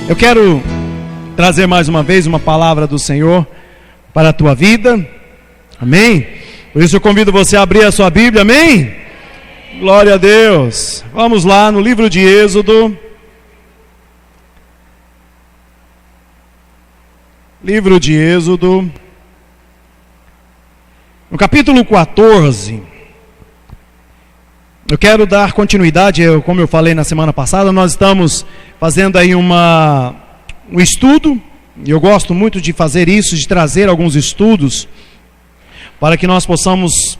Eu quero trazer mais uma vez uma palavra do Senhor para a tua vida, amém? Por isso eu convido você a abrir a sua Bíblia, amém? Glória a Deus. Vamos lá no livro de Êxodo. Livro de Êxodo, no capítulo 14. Eu quero dar continuidade, como eu falei na semana passada, nós estamos fazendo aí um estudo, e eu gosto muito de fazer isso, de trazer alguns estudos, para que nós possamos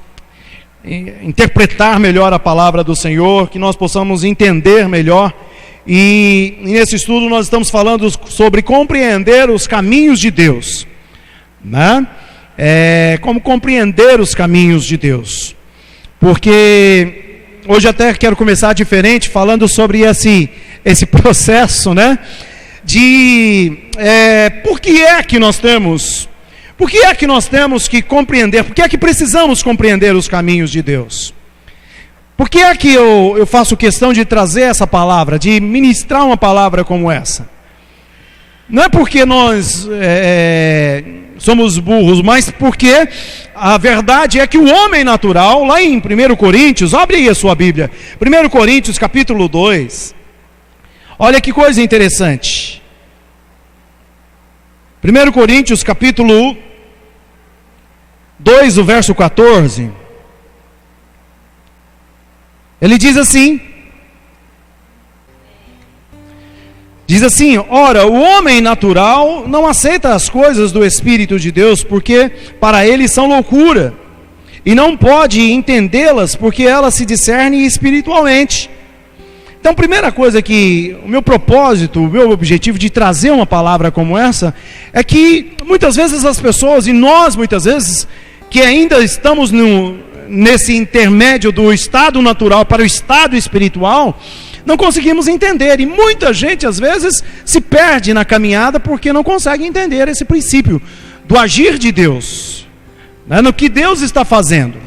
interpretar melhor a palavra do Senhor, que nós possamos entender melhor. E nesse estudo nós estamos falando sobre compreender os caminhos de Deus, né? Como compreender os caminhos de Deus, porque hoje até quero começar diferente, falando sobre esse processo, né? Por que é que nós temos que compreender, por que é que precisamos compreender os caminhos de Deus? Por que é que eu faço questão de trazer essa palavra, de ministrar uma palavra como essa? Não é porque nós somos burros, mas porque a verdade é que o homem natural, lá em 1 Coríntios, abre aí a sua Bíblia, 1 Coríntios capítulo 2, olha que coisa interessante. 1 Coríntios capítulo 2, o verso 14, ele diz assim, ora, o homem natural não aceita as coisas do Espírito de Deus, porque para ele são loucura, e não pode entendê-las, porque elas se discernem espiritualmente. Então, primeira coisa que o meu propósito, o meu objetivo de trazer uma palavra como essa, é que muitas vezes as pessoas, e nós muitas vezes, que ainda estamos nesse intermédio do estado natural para o estado espiritual, não conseguimos entender, e muita gente às vezes se perde na caminhada porque não consegue entender esse princípio do agir de Deus, né, no que Deus está fazendo.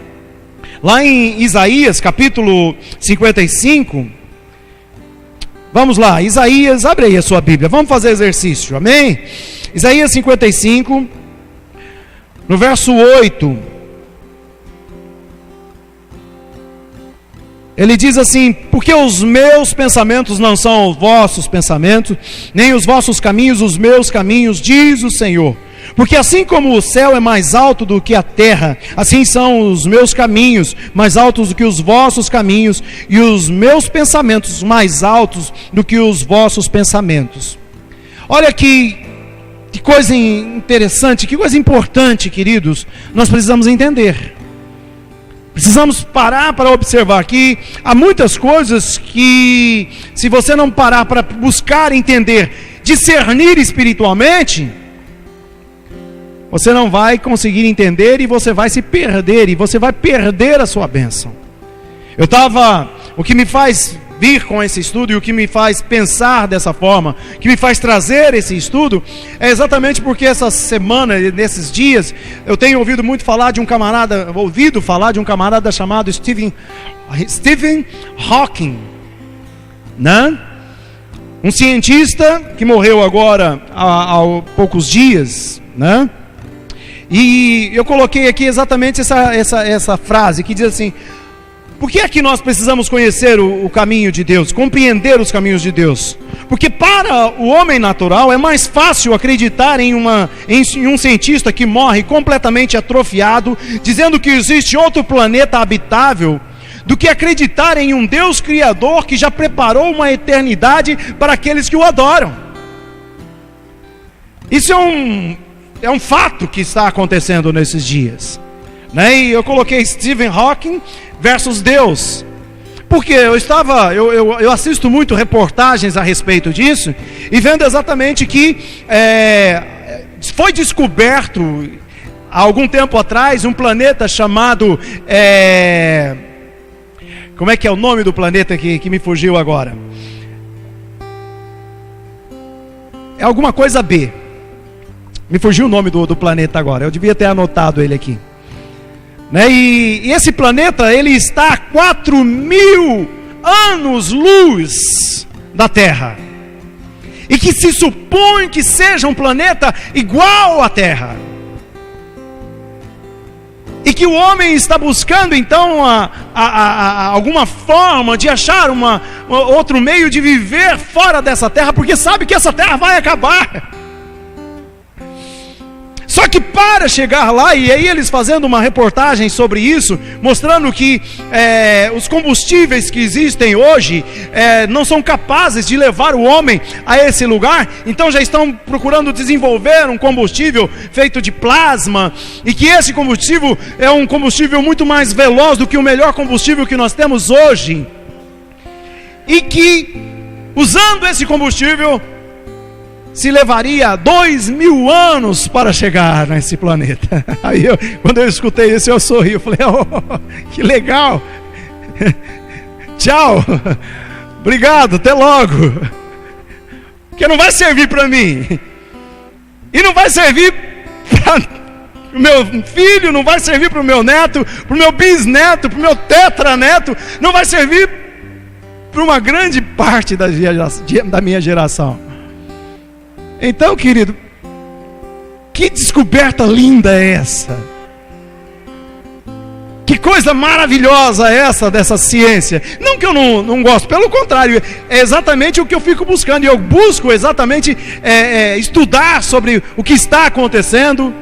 Lá em Isaías capítulo 55, vamos lá, Isaías, abre aí a sua Bíblia, vamos fazer exercício, amém? Isaías 55, no verso 8, ele diz assim: porque os meus pensamentos não são os vossos pensamentos, nem os vossos caminhos os meus caminhos, diz o Senhor. Porque assim como o céu é mais alto do que a terra, assim são os meus caminhos mais altos do que os vossos caminhos, e os meus pensamentos mais altos do que os vossos pensamentos. Olha que coisa interessante, que coisa importante, queridos, nós precisamos entender. Precisamos parar para observar que há muitas coisas que, se você não parar para buscar entender, discernir espiritualmente, você não vai conseguir entender, e você vai se perder, e você vai perder a sua bênção. O que me faz vir com esse estudo, e o que me faz pensar dessa forma, o que me faz trazer esse estudo, é exatamente porque essa semana, nesses dias, eu tenho ouvido falar de um camarada chamado Stephen Hawking, né? Um cientista que morreu agora há poucos dias, né? E eu coloquei aqui exatamente essa frase que diz assim: por que é que nós precisamos conhecer o caminho de Deus, compreender os caminhos de Deus? Porque para o homem natural é mais fácil acreditar em um cientista que morre completamente atrofiado, dizendo que existe outro planeta habitável, do que acreditar em um Deus criador que já preparou uma eternidade para aqueles que o adoram. Isso é um fato que está acontecendo nesses dias, né? E eu coloquei Stephen Hawking versus Deus, porque eu assisto muito reportagens a respeito disso, e vendo exatamente que foi descoberto há algum tempo atrás um planeta chamado como é que é o nome do planeta que me fugiu agora? É alguma coisa B, me fugiu o nome do planeta agora, eu devia ter anotado ele aqui, né? E esse planeta, ele está a 4.000 anos-luz da Terra. e que se supõe que seja um planeta igual à Terra. E que o homem está buscando então alguma forma de achar outro meio de viver fora dessa terra, porque sabe que essa terra vai acabar. Só que para chegar lá, e aí eles fazendo uma reportagem sobre isso, mostrando que os combustíveis que existem hoje não são capazes de levar o homem a esse lugar, então já estão procurando desenvolver um combustível feito de plasma, e que esse combustível é um combustível muito mais veloz do que o melhor combustível que nós temos hoje, e que usando esse combustível se levaria 2000 anos para chegar nesse planeta. Aí quando eu escutei isso, eu sorri, eu falei, oh, que legal, tchau, obrigado, até logo, porque não vai servir para mim, e não vai servir para o meu filho, não vai servir para o meu neto, para o meu bisneto, para o meu tetraneto, não vai servir para uma grande parte da minha geração. Então, querido, que descoberta linda é essa? Que coisa maravilhosa é essa dessa ciência? Não que eu não gosto, pelo contrário, é exatamente o que eu fico buscando. E eu busco exatamente estudar sobre o que está acontecendo.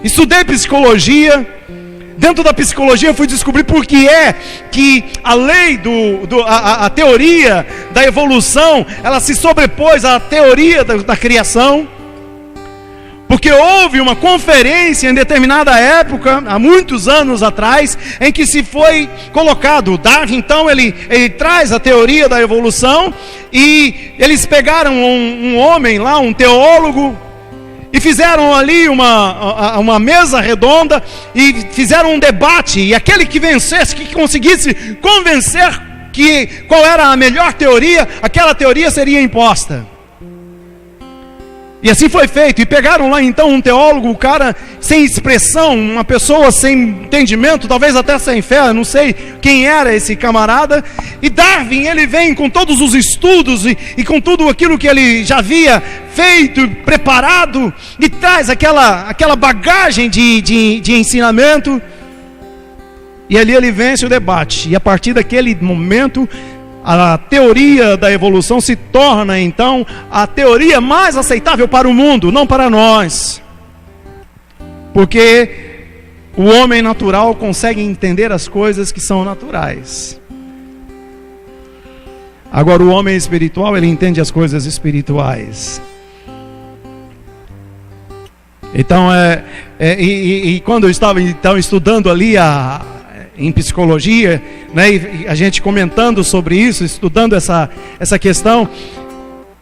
Estudei psicologia. Dentro da psicologia eu fui descobrir por que é que a lei, a teoria da evolução, ela se sobrepôs à teoria da criação. Porque houve uma conferência em determinada época, há muitos anos atrás, em que se foi colocado, Darwin então ele traz a teoria da evolução, e eles pegaram um homem lá, um teólogo, e fizeram ali uma mesa redonda, e fizeram um debate, e aquele que vencesse, que conseguisse convencer qual era a melhor teoria, aquela teoria seria imposta. E assim foi feito, e pegaram lá então um teólogo, um cara sem expressão, uma pessoa sem entendimento, talvez até sem fé, não sei quem era esse camarada, e Darwin, ele vem com todos os estudos e com tudo aquilo que ele já havia feito, preparado, e traz aquela bagagem de ensinamento, e ali ele vence o debate, e a partir daquele momento, a teoria da evolução se torna então a teoria mais aceitável para o mundo, não para nós, porque o homem natural consegue entender as coisas que são naturais. Agora o homem espiritual, ele entende as coisas espirituais. Então e quando eu estava então estudando ali em psicologia, né, e a gente comentando sobre isso, estudando essa questão,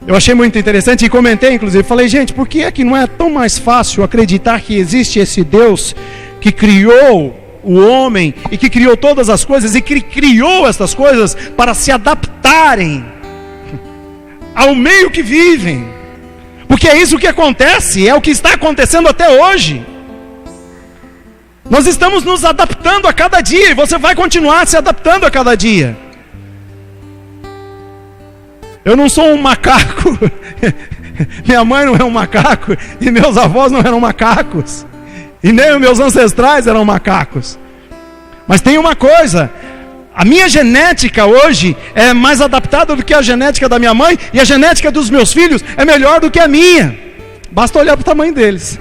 eu achei muito interessante e comentei, inclusive, falei, gente, por que é que não é tão mais fácil acreditar que existe esse Deus que criou o homem e que criou todas as coisas e que criou essas coisas para se adaptarem ao meio que vivem? Porque é isso que acontece, é o que está acontecendo até hoje. Nós estamos nos adaptando a cada dia, e você vai continuar se adaptando a cada dia. Eu não sou um macaco, minha mãe não é um macaco, e meus avós não eram macacos, e nem os meus ancestrais eram macacos. Mas tem uma coisa, a minha genética hoje é mais adaptada do que a genética da minha mãe, e a genética dos meus filhos é melhor do que a minha. Basta olhar para o tamanho deles.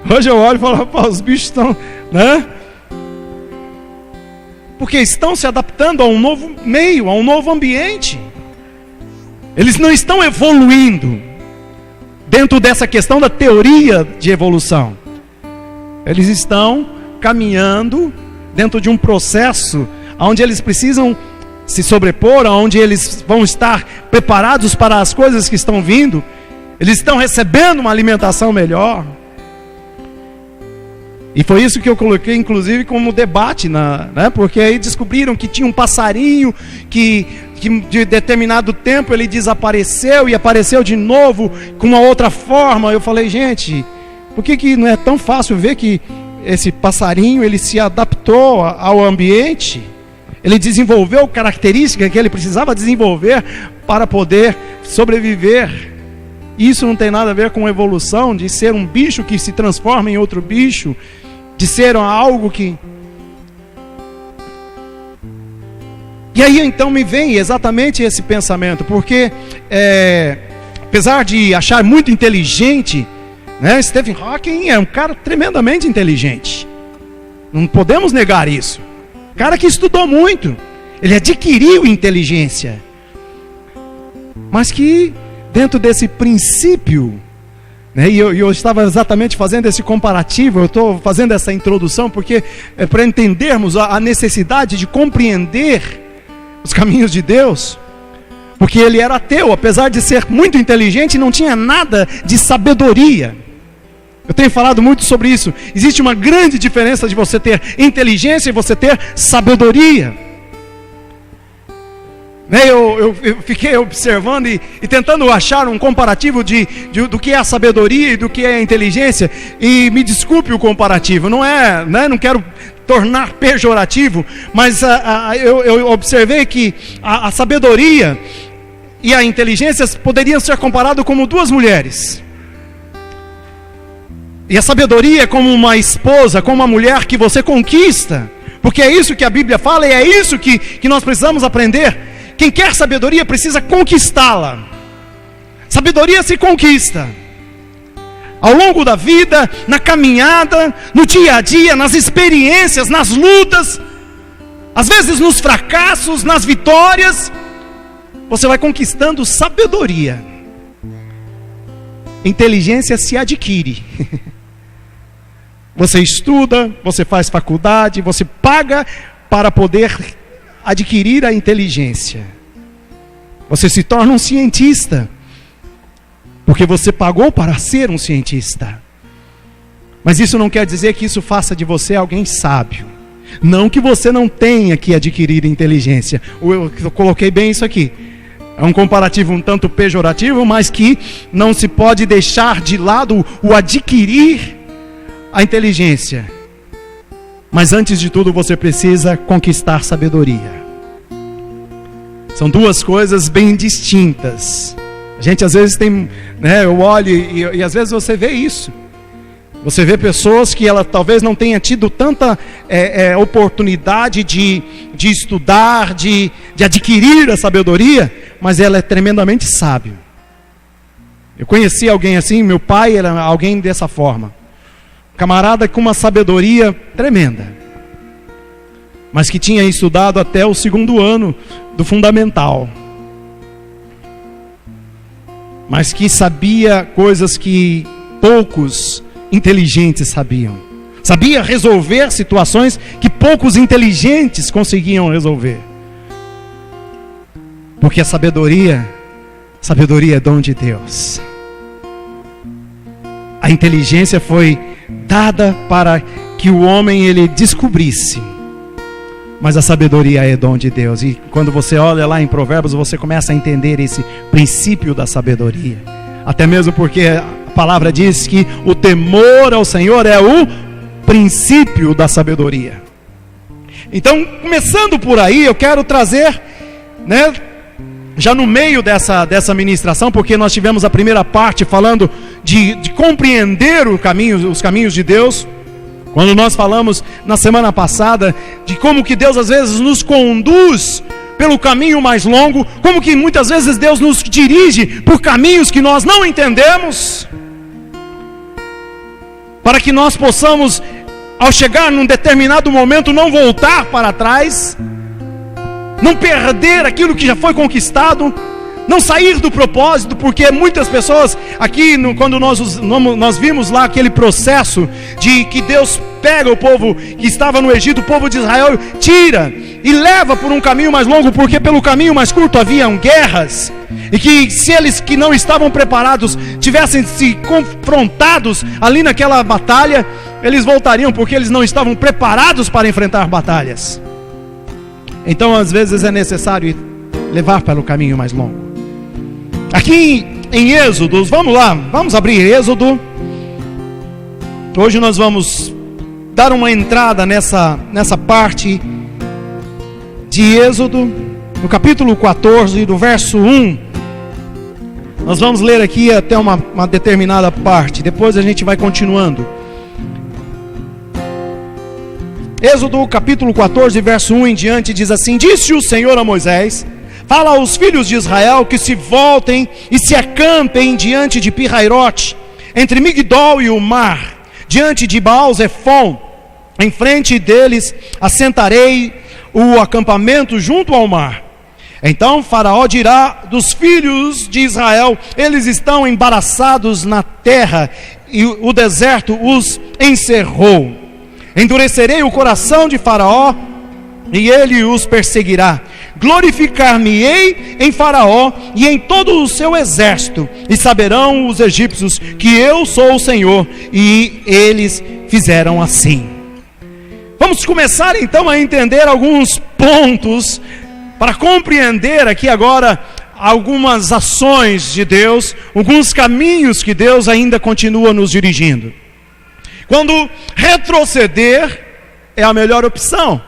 Hoje eu olho e falo, os bichos estão, né? Porque estão se adaptando a um novo meio, a um novo ambiente. Eles não estão evoluindo dentro dessa questão da teoria de evolução. Eles estão caminhando dentro de um processo onde eles precisam se sobrepor, onde eles vão estar preparados para as coisas que estão vindo. Eles estão recebendo uma alimentação melhor. E foi isso que eu coloquei, inclusive, como debate, né? Porque aí descobriram que tinha um passarinho que de determinado tempo ele desapareceu e apareceu de novo com uma outra forma. Eu falei, gente, por que não é tão fácil ver que esse passarinho ele se adaptou ao ambiente? Ele desenvolveu características que ele precisava desenvolver para poder sobreviver. Isso não tem nada a ver com evolução, de ser um bicho que se transforma em outro bicho, de ser algo que... E aí então me vem exatamente esse pensamento, porque apesar de achar muito inteligente, né, Stephen Hawking é um cara tremendamente inteligente. Não podemos negar isso. Cara que estudou muito, ele adquiriu inteligência, mas que dentro desse princípio, né, e eu estava exatamente fazendo esse comparativo, eu estou fazendo essa introdução porque é para entendermos a necessidade de compreender os caminhos de Deus, porque ele era ateu, apesar de ser muito inteligente, não tinha nada de sabedoria. Eu tenho falado muito sobre isso. Existe uma grande diferença de você ter inteligência e você ter sabedoria. Eu fiquei observando e tentando achar um comparativo do que é a sabedoria e do que é a inteligência. E me desculpe o comparativo, não quero tornar pejorativo, mas eu observei que a sabedoria e a inteligência poderiam ser comparados como duas mulheres. E a sabedoria é como uma esposa, como uma mulher que você conquista, porque é isso que a Bíblia fala e é isso que nós precisamos aprender. Quem quer sabedoria precisa conquistá-la. Sabedoria se conquista ao longo da vida, na caminhada, no dia a dia, nas experiências, nas lutas, às vezes nos fracassos, nas vitórias. Você vai conquistando sabedoria. Inteligência se adquire. Você estuda, você faz faculdade, você paga para poder adquirir a inteligência. Você se torna um cientista, porque você pagou para ser um cientista. Mas isso não quer dizer que isso faça de você alguém sábio. Não que você não tenha que adquirir inteligência. Eu coloquei bem isso aqui. É um comparativo um tanto pejorativo, mas que não se pode deixar de lado o adquirir a inteligência. Mas antes de tudo você precisa conquistar sabedoria. São duas coisas bem distintas. A gente às vezes tem, eu olho e às vezes você vê isso. Você vê pessoas que ela talvez não tenha tido tanta oportunidade de estudar, de adquirir a sabedoria, mas ela é tremendamente sábio. Eu conheci alguém assim, meu pai era alguém dessa forma. Camarada com uma sabedoria tremenda, mas que tinha estudado até o 2º ano do fundamental, mas que sabia coisas que poucos inteligentes sabiam. Sabia resolver situações que poucos inteligentes conseguiam resolver. Porque a sabedoria é dom de Deus. A inteligência foi dada para que o homem ele descobrisse. Mas a sabedoria é dom de Deus. E quando você olha lá em Provérbios, você começa a entender esse princípio da sabedoria. Até mesmo porque a palavra diz que o temor ao Senhor é o princípio da sabedoria. Então, começando por aí, eu quero trazer, já no meio dessa ministração, porque nós tivemos a primeira parte falando de compreender os caminhos de Deus. Quando nós falamos na semana passada de como que Deus às vezes nos conduz pelo caminho mais longo, como que muitas vezes Deus nos dirige por caminhos que nós não entendemos, para que nós possamos, ao chegar num determinado momento, não voltar para trás, não perder aquilo que já foi conquistado, não sair do propósito, porque muitas pessoas aqui, quando nós vimos lá aquele processo de que Deus pega o povo que estava no Egito, o povo de Israel, tira e leva por um caminho mais longo, porque pelo caminho mais curto haviam guerras, e que se eles que não estavam preparados tivessem se confrontados ali naquela batalha, eles voltariam, porque eles não estavam preparados para enfrentar batalhas. Então às vezes é necessário levar pelo caminho mais longo. Aqui em Êxodo, vamos lá, vamos abrir Êxodo. Hoje nós vamos dar uma entrada nessa parte de Êxodo, no capítulo 14, do verso 1. Nós vamos ler aqui até uma determinada parte, depois a gente vai continuando. Êxodo capítulo 14, verso 1 em diante, diz assim: Disse o Senhor a Moisés: Fala aos filhos de Israel que se voltem e se acampem diante de Pi-Hairote, entre Migdol e o mar, diante de Baal-Zefon. Em frente deles assentarei o acampamento junto ao mar. Então Faraó dirá dos filhos de Israel: Eles estão embaraçados na terra, e o deserto os encerrou. Endurecerei o coração de Faraó, e ele os perseguirá. Glorificar-me-ei em Faraó e em todo o seu exército, e saberão os egípcios que eu sou o Senhor. E eles fizeram assim. Vamos começar então a entender alguns pontos, para compreender aqui agora algumas ações de Deus, alguns caminhos que Deus ainda continua nos dirigindo. Quando retroceder é a melhor opção.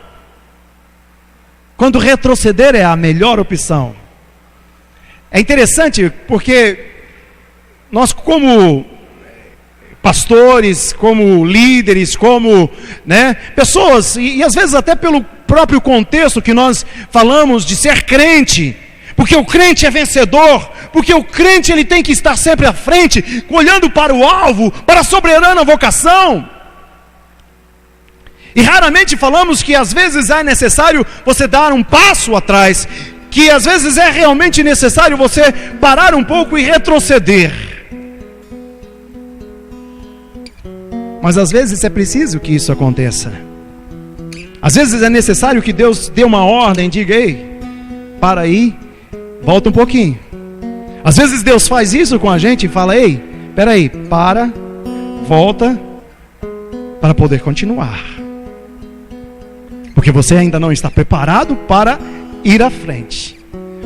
Quando retroceder é a melhor opção. É interessante porque nós, como pastores, como líderes, como pessoas, e às vezes até pelo próprio contexto que nós falamos de ser crente, porque o crente é vencedor, porque o crente ele tem que estar sempre à frente, olhando para o alvo, para a soberana vocação. E raramente falamos que às vezes é necessário você dar um passo atrás, que às vezes é realmente necessário você parar um pouco e retroceder. Mas às vezes é preciso que isso aconteça. Às vezes é necessário que Deus dê uma ordem, diga: ei, para aí, volta um pouquinho. Às vezes Deus faz isso com a gente e fala: ei, peraí, para, volta, para poder continuar. Porque você ainda não está preparado para ir à frente.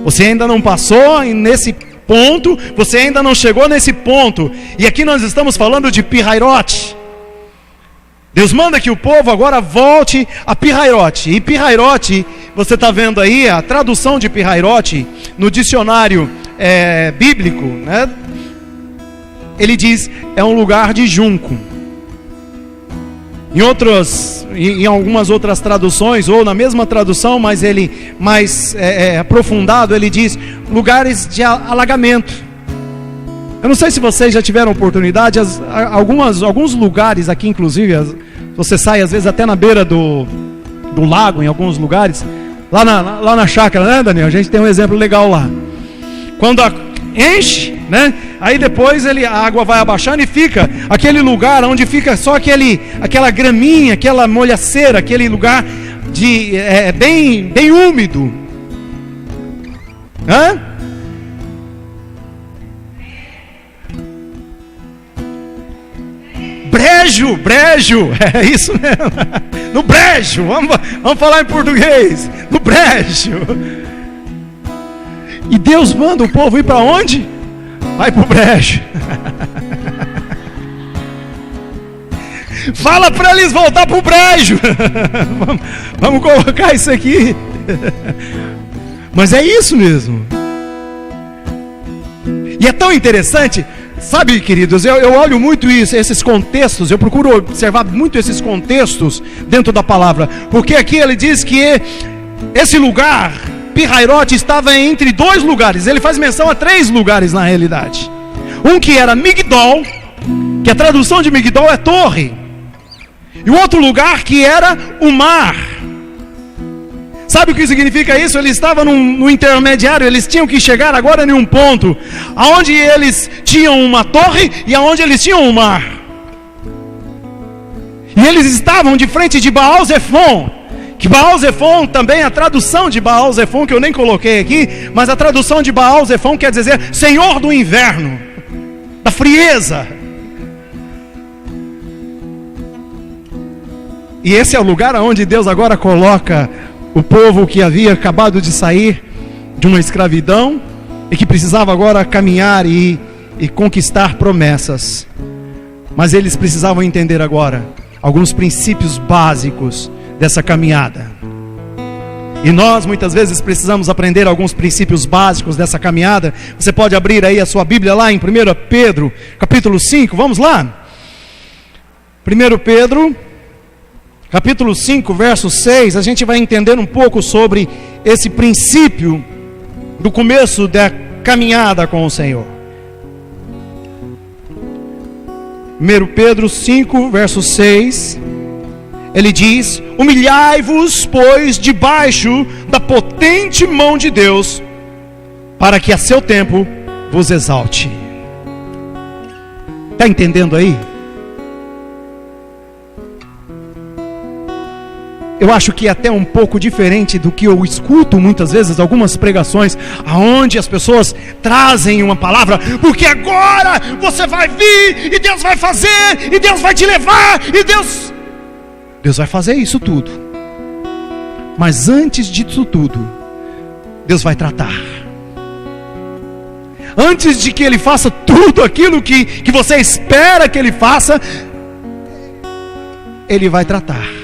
Você ainda não passou nesse ponto, você ainda não chegou nesse ponto. E aqui nós estamos falando de Pi-Hairote. Deus manda que o povo agora volte a Pi-Hairote. E Pi-Hairote, você está vendo aí a tradução de Pi-Hairote no dicionário bíblico, ele diz: é um lugar de junco. Em algumas outras traduções, ou na mesma tradução, mas ele mais aprofundado, ele diz lugares de alagamento. Eu não sei se vocês já tiveram oportunidade, alguns lugares aqui, inclusive, você sai às vezes até na beira do lago, em alguns lugares, lá na chácara, né, Daniel? A gente tem um exemplo legal lá. Quando enche, aí depois a água vai abaixando e fica aquele lugar onde fica só aquela graminha, aquela molhaceira, aquele lugar bem úmido. Brejo, é isso mesmo. No brejo, vamos falar em português. No brejo. E Deus manda o povo ir para onde? Vai para o brejo. Fala para eles voltar para o brejo. Vamos colocar isso aqui. Mas é isso mesmo. E é tão interessante. Sabe, queridos, eu olho muito isso, esses contextos, eu procuro observar muito esses contextos dentro da palavra, porque aqui ele diz que esse lugar, Pi-Hairote, estava entre dois lugares. Ele faz menção a 3 lugares na realidade. Um que era Migdol, que a tradução de Migdol é torre, e o outro lugar que era o mar. Sabe o que significa isso? Eles estavam no intermediário, eles tinham que chegar agora em um ponto onde eles tinham uma torre e onde eles tinham um mar. E eles estavam de frente de Baal-Zefon, que Baal-Zefon também, a tradução de Baal-Zefon, que eu nem coloquei aqui, mas a tradução de Baal-Zefon quer dizer Senhor do inverno, da frieza. E esse é o lugar onde Deus agora coloca o povo que havia acabado de sair de uma escravidão e que precisava agora caminhar e conquistar promessas. Mas eles precisavam entender agora alguns princípios básicos dessa caminhada. E nós muitas vezes precisamos aprender alguns princípios básicos dessa caminhada. Você pode abrir aí a sua Bíblia lá em 1 Pedro, capítulo 5, vamos lá? 1 Pedro, capítulo 5, verso 6, a gente vai entender um pouco sobre esse princípio do começo da caminhada com o Senhor. 1 Pedro 5, verso 6, ele diz: humilhai-vos, pois, debaixo da potente mão de Deus, para que a seu tempo vos exalte. Está entendendo aí? Eu acho que é até um pouco diferente do que eu escuto muitas vezes, algumas pregações, onde as pessoas trazem uma palavra, porque agora você vai vir, e Deus vai fazer, e Deus vai te levar, e Deus vai fazer isso tudo. Mas antes disso tudo, Deus vai tratar. Antes de que Ele faça tudo aquilo que você espera que Ele faça, Ele vai tratar.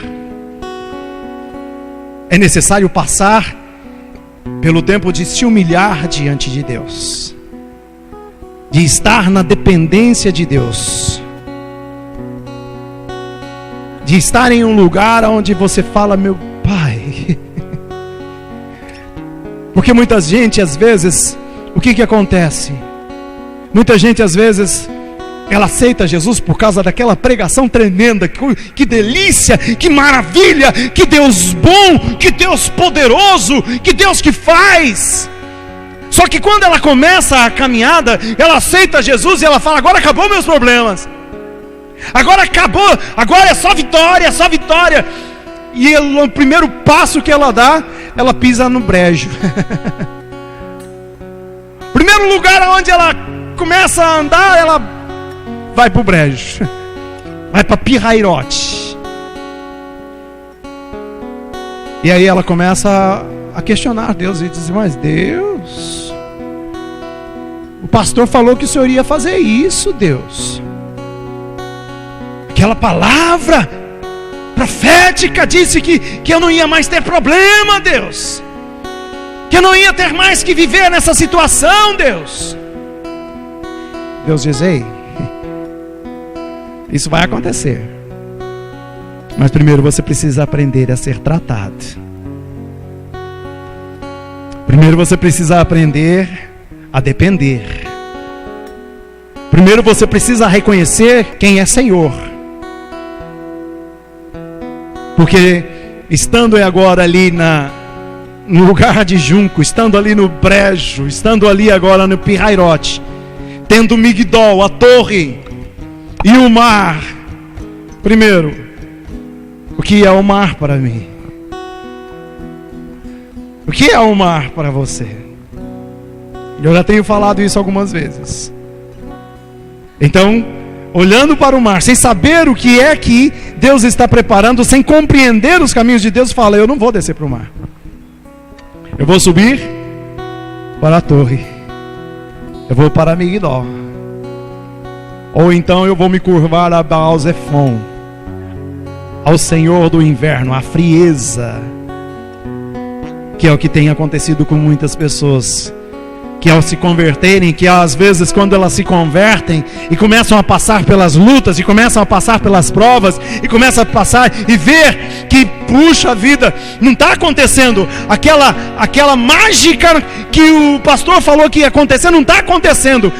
É necessário passar pelo tempo de se humilhar diante de Deus, de estar na dependência de Deus, de estar em um lugar onde você fala: meu Pai. Porque muita gente, às vezes, o que acontece? Muita gente, às vezes, ela aceita Jesus por causa daquela pregação tremenda. Que delícia, que maravilha, que Deus bom, que Deus poderoso, que Deus que faz. Só que quando ela começa a caminhada, ela aceita Jesus e ela fala: agora acabou meus problemas, agora acabou, agora é só vitória, só vitória. E o primeiro passo que ela dá, ela pisa no brejo. Primeiro lugar onde ela começa a andar, ela vai para o brejo, vai para pirrairote. E aí ela começa a questionar Deus e diz: mas Deus, o pastor falou que o Senhor ia fazer isso, Deus. Aquela palavra profética disse que eu não ia mais ter problema, Deus, que eu não ia ter mais que viver nessa situação, Deus. Deus diz: ei, isso vai acontecer, mas primeiro você precisa aprender a ser tratado. Primeiro você precisa aprender a depender. Primeiro você precisa reconhecer quem é Senhor. Porque estando agora ali no lugar de junco, estando ali no brejo, estando ali agora no pirrairote, tendo Migdol, a torre e o mar. Primeiro, o que é o mar para mim? O que é o mar para você? Eu já tenho falado isso algumas vezes. Então, olhando para o mar, sem saber o que é que Deus está preparando, sem compreender os caminhos de Deus, fala: eu não vou descer para o mar, eu vou subir para a torre, eu vou para Migdol, ou então eu vou me curvar a Baal-Zephon, ao Senhor do inverno, a frieza, que é o que tem acontecido com muitas pessoas, que ao se converterem, que às vezes quando elas se convertem e começam a passar pelas lutas, e começam a passar pelas provas, e começam a passar e ver que, puxa vida, não está acontecendo aquela mágica que o pastor falou que ia acontecer, não está acontecendo.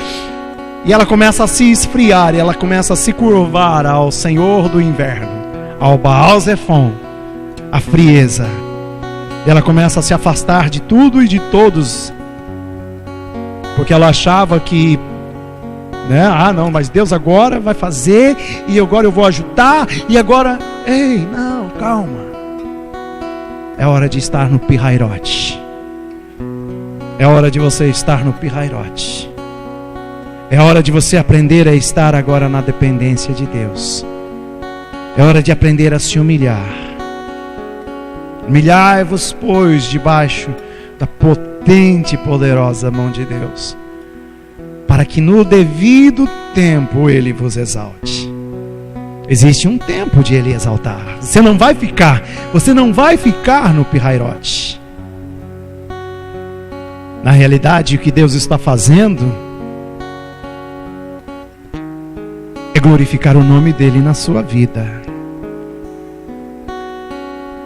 E ela começa a se esfriar, e ela começa a se curvar ao Senhor do inverno, ao Baal-Zephon, a frieza. E ela começa a se afastar de tudo e de todos, porque ela achava que, não, mas Deus agora vai fazer, e agora eu vou ajudar, e agora, ei, não, calma. É hora de estar no pirrairote. É hora de você estar no pirrairote. É hora de você aprender a estar agora na dependência de Deus. É hora de aprender a se humilhar. Humilhai-vos, pois, debaixo da potente e poderosa mão de Deus, para que no devido tempo Ele vos exalte. Existe um tempo de Ele exaltar. Você não vai ficar no pirrairote. Na realidade, o que Deus está fazendo é glorificar o nome dele na sua vida.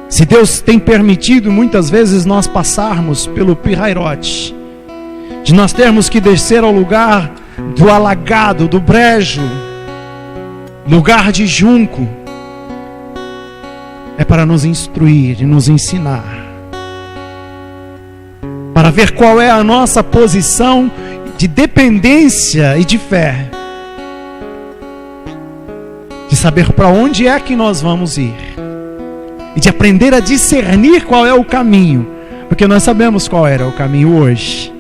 Se Deus tem permitido muitas vezes nós passarmos pelo Pirairote, de nós termos que descer ao lugar do alagado, do brejo, lugar de junco, é para nos instruir e nos ensinar, para ver qual é a nossa posição de dependência e de fé, de saber para onde é que nós vamos ir, e de aprender a discernir qual é o caminho, porque nós sabemos qual era o caminho hoje.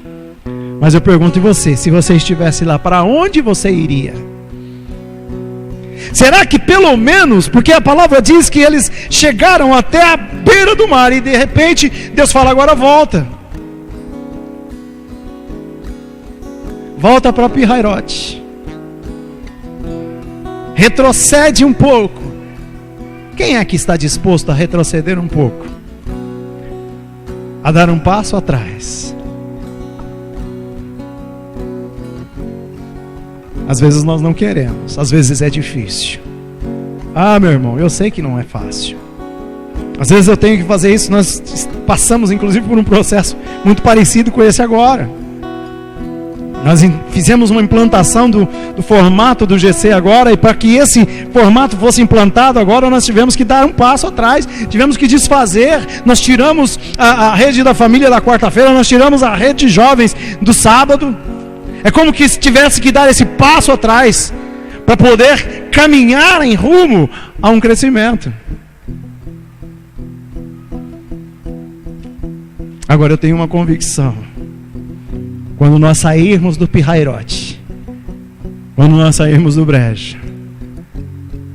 Mas eu pergunto em você, se você estivesse lá, para onde você iria? Será que pelo menos, porque a palavra diz que eles chegaram até a beira do mar e de repente Deus fala, agora volta. Volta para Pirairote. Retrocede um pouco. Quem é que está disposto a retroceder um pouco? A dar um passo atrás? Às vezes nós não queremos, às vezes é difícil. Ah, meu irmão, eu sei que não é fácil. Às vezes eu tenho que fazer isso. Nós passamos inclusive por um processo muito parecido com esse agora. Nós fizemos uma implantação do formato do GC agora, e para que esse formato fosse implantado agora, nós tivemos que dar um passo atrás, tivemos que desfazer. Nós tiramos a rede da família da quarta-feira, nós tiramos a rede de jovens do sábado. É como que tivesse que dar esse passo atrás para poder caminhar em rumo a um crescimento. Agora eu tenho uma convicção: quando nós sairmos do Pirairote, quando nós sairmos do brejo,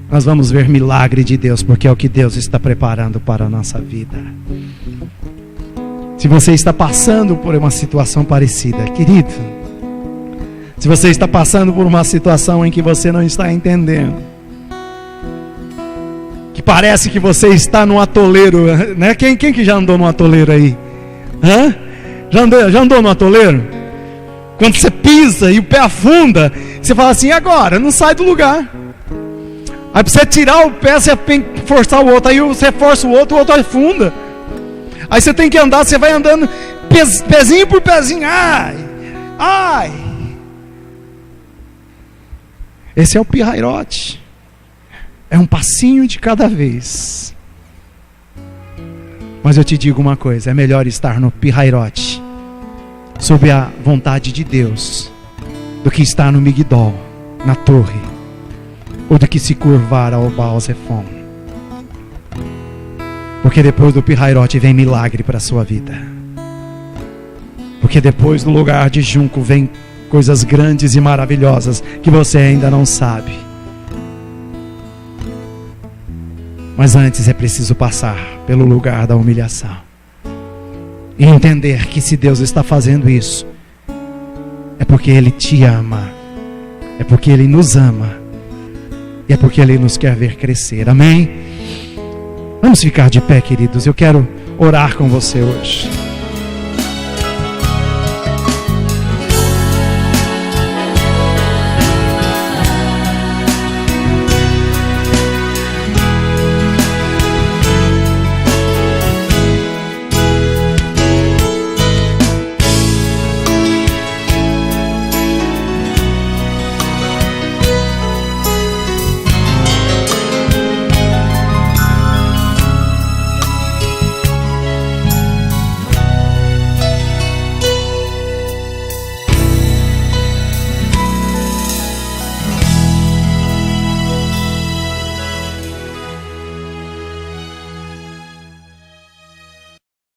nós vamos ver milagre de Deus, porque é o que Deus está preparando para a nossa vida. Se você está passando por uma situação parecida, querido, se você está passando por uma situação em que você não está entendendo, que parece que você está num atoleiro, né? Quem que já andou num atoleiro aí? Hã? Já andou no atoleiro? Quando você pisa e o pé afunda, você fala assim, agora? Não sai do lugar. Aí para você tirar o pé, você tem que forçar o outro. Aí você força o outro afunda. Aí você tem que andar, você vai andando pezinho por pezinho. Ai. Esse é o Pirairote. É um passinho de cada vez. Mas eu te digo uma coisa, é melhor estar no Pirairote, sob a vontade de Deus, do que estar no Migdol, na torre, ou do que se curvar ao Baal Zephon. Porque depois do Pirairote vem milagre para a sua vida. Porque depois do lugar de junco vem coisas grandes e maravilhosas que você ainda não sabe. Mas antes é preciso passar pelo lugar da humilhação e entender que se Deus está fazendo isso, é porque Ele te ama, é porque Ele nos ama, e é porque Ele nos quer ver crescer. Amém? Vamos ficar de pé, queridos. Eu quero orar com você hoje.